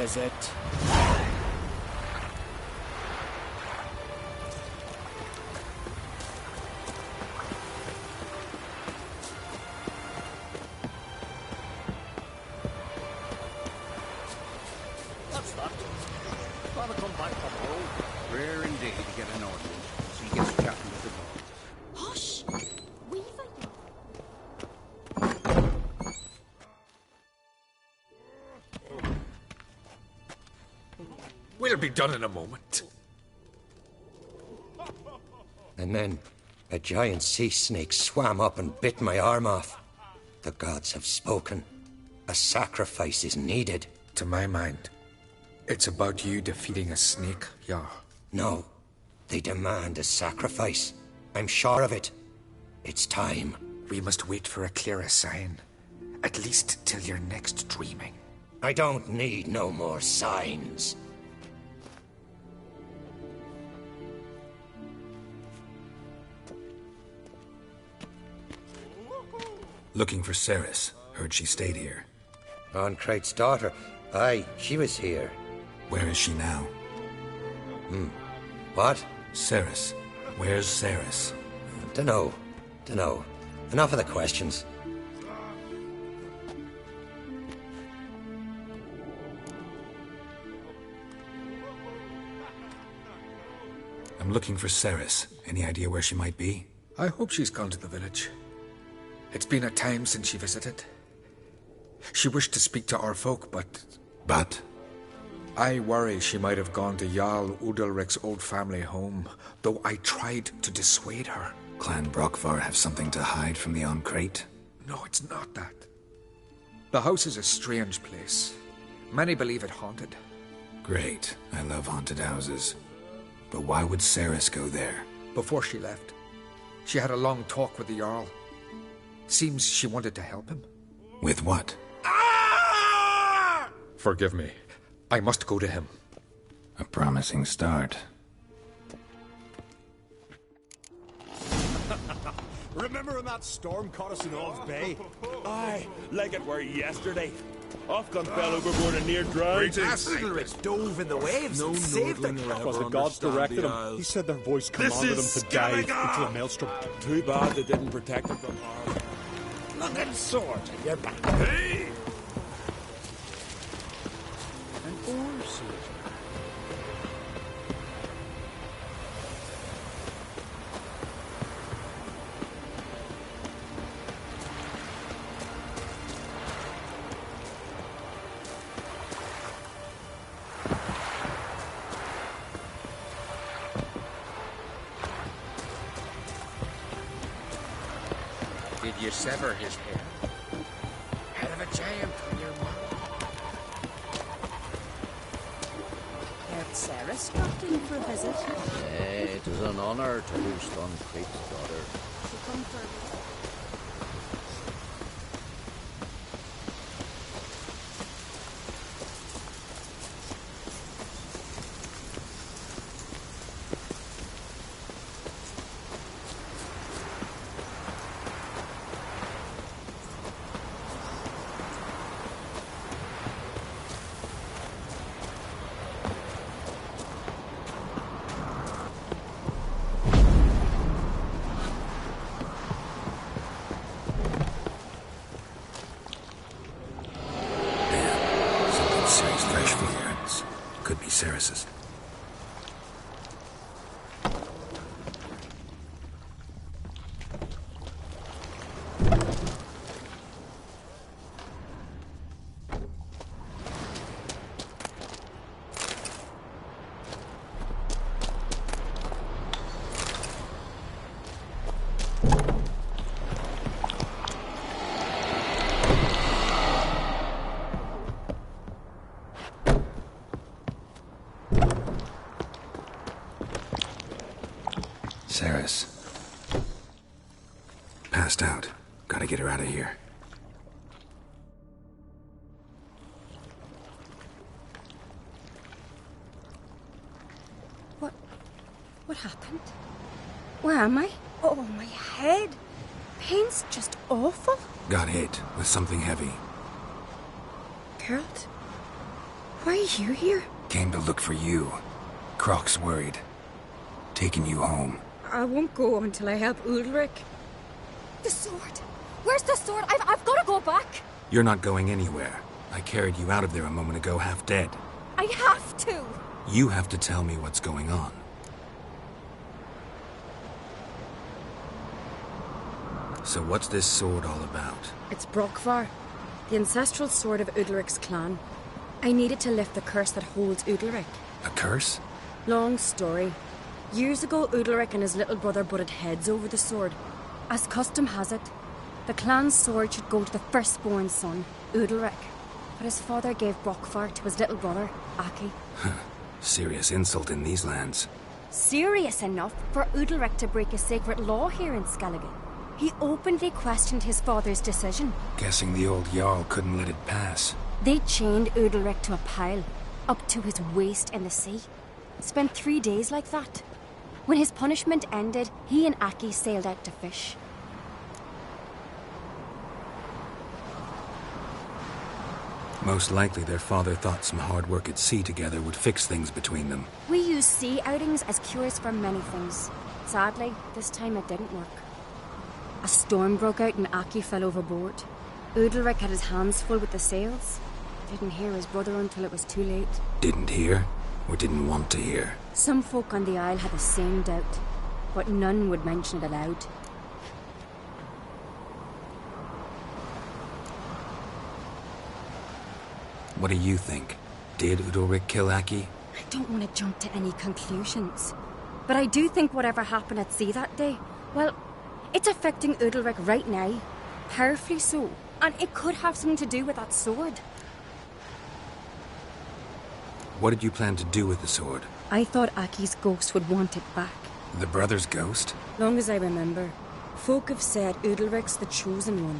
is it? What's that? Gotta come back from home. Rare indeed to get an audience. She gets chatting with the boys. Hush! We've We'll be done in a moment. And then a giant sea snake swam up and bit my arm off. The gods have spoken. A sacrifice is needed. To my mind, it's about you defeating a snake, yeah. No, they demand a sacrifice. I'm sure of it. It's time. We must wait for a clearer sign. At least till your next dreaming. I don't need no more signs. Looking for Ceres. Heard she stayed here. An2JMarr's daughter. Aye, she was here. Where is she now? What? Ceres. Where's Ceres? Dunno. Enough of the questions. I'm looking for Ceres. Any idea where she might be? I hope she's gone to the village. It's been a time since she visited. She wished to speak to our folk, but... But? I worry she might have gone to Jarl Udalric's old family home, though I tried to dissuade her. Clan Brockvar have something to hide from the An2JM? No, it's not that. The house is a strange place. Many believe it haunted. Great. I love haunted houses. But why would Ceres go there? Before she left, she had a long talk with the Jarl. Seems she wanted to help him. With what? Forgive me. I must go to him. A promising start. Remember when that storm caught us in Oz Bay? Aye, like it were yesterday. Off-gun fell overboard and near drowned. Udalric dove in the waves and saved them. Because the gods directed him. He said their voice commanded them to dive into the maelstrom. Too bad they didn't protect him from harm. Looking swords at your back. Hey! An oars. Did you sever his hair? Head of a giant from your mouth. heard Ceres dropped in for a visit. It was an honour to host An2JM's daughter. She come for Ceres's. Ceres. Passed out. Gotta get her out of here. What happened? Where am I? Oh, my head. Pain's just awful. Got hit with something heavy. Geralt? Why are you here? Came to look for you. Croc's worried. Taking you home. I won't go until I help Ulrich. The sword! Where's the sword? I've got to go back! You're not going anywhere. I carried you out of there a moment ago, half dead. I have to! You have to tell me what's going on. So what's this sword all about? It's Brockvar, the ancestral sword of Udalric's clan. I needed to lift the curse that holds Udalric. A curse? Long story. Years ago, Udalric and his little brother butted heads over the sword. As custom has it, the clan's sword should go to the firstborn son, Udalric. But his father gave Brockvar to his little brother, Aki. Serious insult in these lands. Serious enough for Udalric to break a sacred law here in Skellige. He openly questioned his father's decision. Guessing the old Jarl couldn't let it pass. They chained Udalric to a pile, up to his waist in the sea. Spent 3 days like that. When his punishment ended, he and Aki sailed out to fish. Most likely their father thought some hard work at sea together would fix things between them. We use sea outings as cures for many things. Sadly, this time it didn't work. A storm broke out and Aki fell overboard. Udalric had his hands full with the sails. Didn't hear his brother until it was too late. Didn't hear? Or didn't want to hear? Some folk on the Isle had the same doubt, but none would mention it aloud. What do you think? Did Udalric kill Aki? I don't want to jump to any conclusions, but I do think whatever happened at sea that day, well, it's affecting Udalric right now, powerfully so, and it could have something to do with that sword. What did you plan to do with the sword? I thought Aki's ghost would want it back. The brother's ghost? Long as I remember, folk have said Udalric's the chosen one,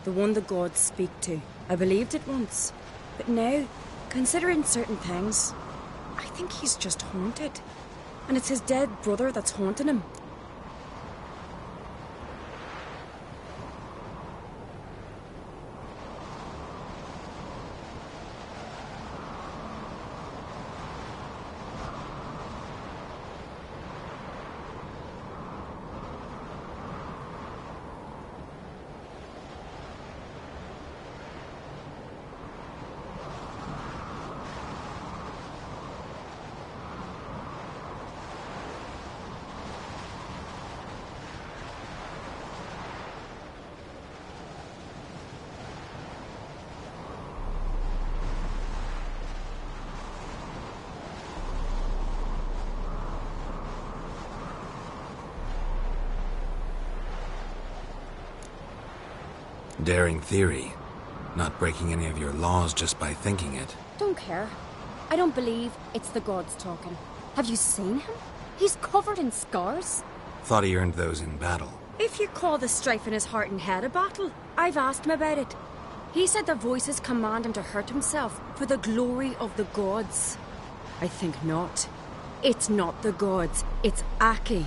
the one the gods speak to. I believed it once, but now, considering certain things, I think he's just haunted, and it's his dead brother that's haunting him. Daring theory. Not breaking any of your laws just by thinking it. Don't care. I don't believe it's the gods talking. Have you seen him? He's covered in scars. Thought he earned those in battle. If you call the strife in his heart and head a battle, I've asked him about it. He said the voices command him to hurt himself for the glory of the gods. I think not. It's not the gods, it's Aki.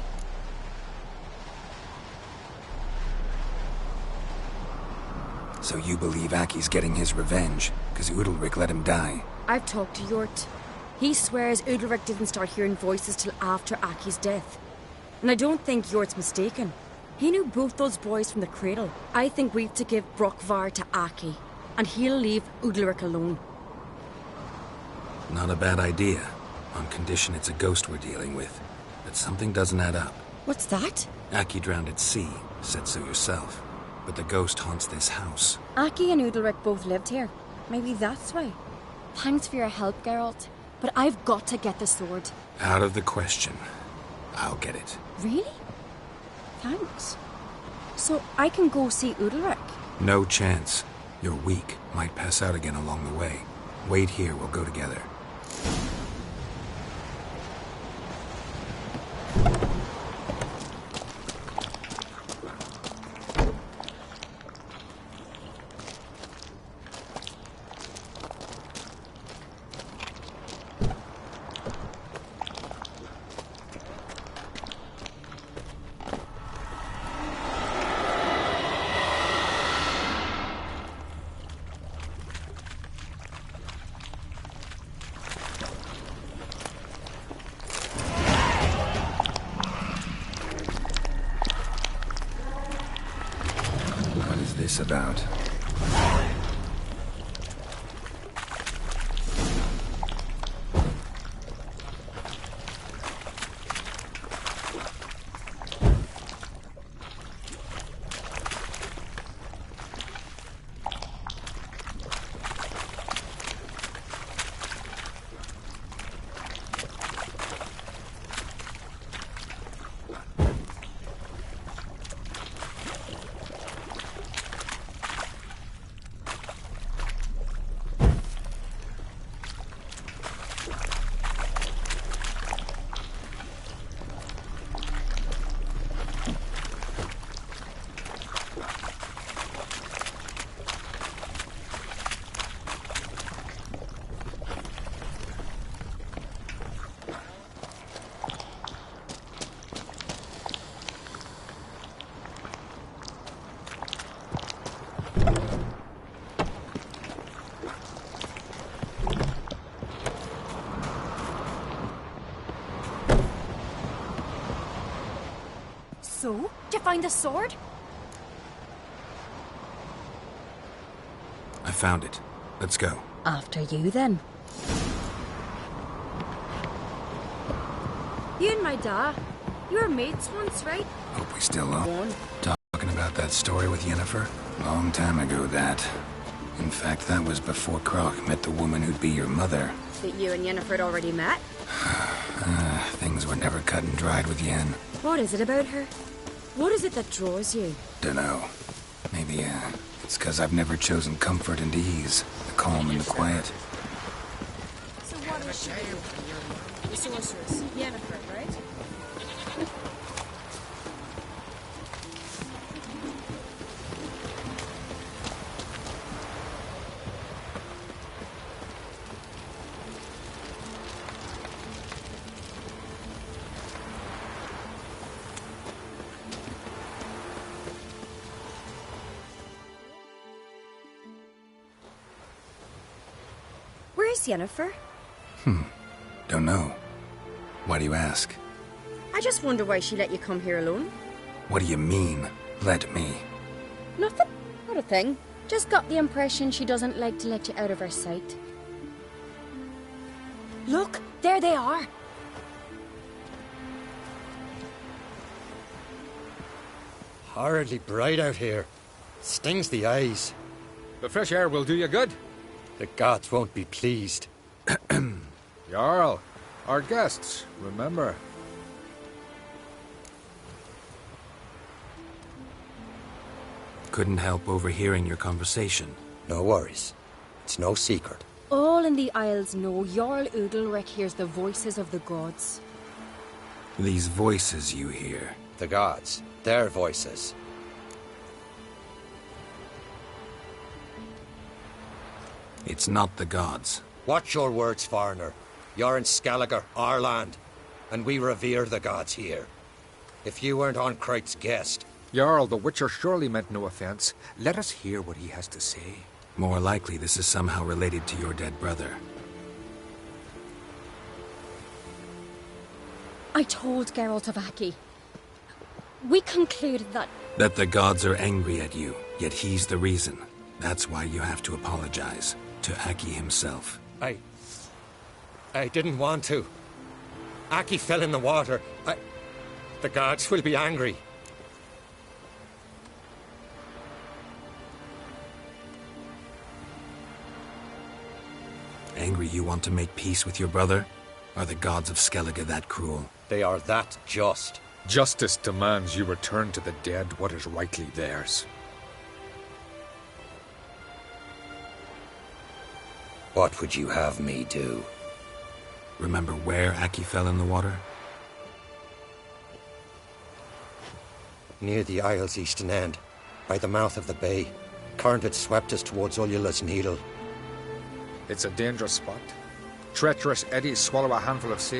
So you believe Aki's getting his revenge, because Udalric let him die? I've talked to Yort. He swears Udalric didn't start hearing voices till after Aki's death. And I don't think Yort's mistaken. He knew both those boys from the cradle. I think we've to give Brockvar to Aki, and he'll leave Udalric alone. Not a bad idea, on condition it's a ghost we're dealing with. But something doesn't add up. What's that? Aki drowned at sea, said so yourself. But the ghost haunts this house. Aki and Udalric both lived here. Maybe that's why. Thanks for your help, Geralt. But I've got to get the sword. Out of the question. I'll get it. Really? Thanks. So I can go see Udalric? No chance. You're weak. Might pass out again along the way. Wait here, we'll go together. this about? So, did you find the sword? I found it. Let's go. After you, then. You and my da, you were mates once, right? Hope we still are. Talking about that story with Yennefer? Long time ago, that. In fact, that was before Croc met the woman who'd be your mother. That you and Yennefer had already met? Things were never cut and dried with Yen. What is it about her? What is it that draws you? Dunno. Maybe, it's 'cause I've never chosen comfort and ease, the calm and the quiet. So what is she? The sorceress, Yennefer, right? Where's Yennefer? Don't know. Why do you ask? I just wonder why she let you come here alone. What do you mean, let me? Nothing. Not a thing. Just got the impression she doesn't like to let you out of her sight. Look, there they are. Horridly bright out here. Stings the eyes. The fresh air will do you good. The gods won't be pleased. Jarl, our guests, remember. Couldn't help overhearing your conversation. No worries. It's no secret. All in the Isles know Jarl Udalric hears the voices of the gods. These voices you hear. The gods. Their voices. It's not the gods. Watch your words, foreigner. You're in Skelliger, our land, and we revere the gods here. If you weren't on Kright's guest... Jarl, the Witcher surely meant no offense. Let us hear what he has to say. More likely this is somehow related to your dead brother. I told Geralt of Aki. We concluded that... That the gods are angry at you, yet he's the reason. That's why you have to apologize. To Aki himself. I didn't want to. Aki fell in the water. The gods will be angry. Angry you want to make peace with your brother? Are the gods of Skellige that cruel? They are that just. Justice demands you return to the dead what is rightly theirs. What would you have me do? Remember where Aki fell in the water? Near the Isle's eastern end, by the mouth of the bay. Current had swept us towards Ullula's Needle. It's a dangerous spot. Treacherous eddies swallow a handful of sea.